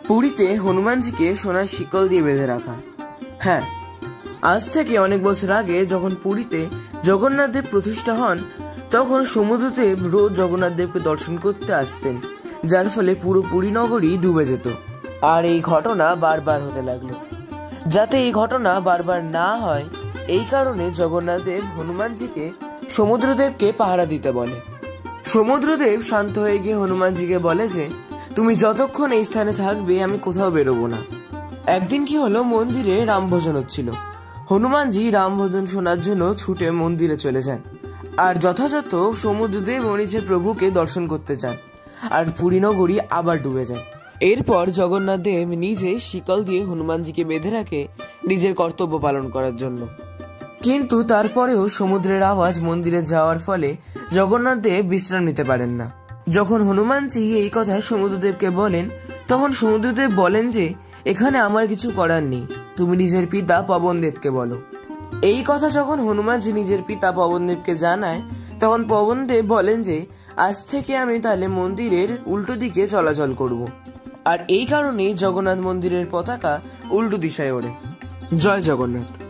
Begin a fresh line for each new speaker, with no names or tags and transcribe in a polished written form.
পুরীতে হনুমানজিকে সোনার শিকল দিয়ে বেঁধে রাখা। হ্যাঁ, আজ থেকে অনেক বছর আগে যখন পুরীতে জগন্নাথ দেব প্রতিষ্ঠা হন, তখন সমুদ্রদেব রোজ জগন্নাথ দেবকে দর্শন করতে আসতেন, যার ফলে পুরো পুরী নগরী ডুবে যেত। আর এই ঘটনা বারবার হতে লাগলো। যাতে এই ঘটনা বারবার না হয়, এই কারণে জগন্নাথ দেব হনুমানজিকে সমুদ্রদেবকে পাহারা দিতে বলে। সমুদ্রদেব শান্ত হয়ে গিয়ে হনুমানজিকে বলে যে, তুমি যতক্ষণ এই স্থানে থাকবে আমি কোথাও বেরোবো না। একদিন কি হলো, মন্দিরে রামভোজন হচ্ছিল। হনুমানজি রামভোজন শোনার জন্য ছুটে মন্দিরে চলে যান, আর যথাযথ সমুদ্রদেব ও নিজের প্রভুকে দর্শন করতে চান, আর পুরী নগরী আবার ডুবে যায়। এরপর জগন্নাথ দেব নিজে শিকল দিয়ে হনুমানজিকে বেঁধে রাখে নিজের কর্তব্য পালন করার জন্য। কিন্তু তারপরেও সমুদ্রের আওয়াজ মন্দিরে যাওয়ার ফলে জগন্নাথ দেব বিশ্রাম নিতে পারেন না। যখন হনুমানজি এই কথা সমুদ্রদেবকে বলেন, তখন সমুদ্রদেব বলেন যে, এখানে আমার কিছু করার নেই, তুমি নিজের পিতা পবনদেবকে বলো। এই কথা যখন হনুমানজি নিজের পিতা পবনদেবকে জানায়, তখন পবনদেব বলেন যে, আজ থেকে আমি তাহলে মন্দিরের উল্টো দিকে চলাচল করব। আর এই কারণেই জগন্নাথ মন্দিরের পতাকা উল্টো দিশায় ওড়ে। জয় জগন্নাথ।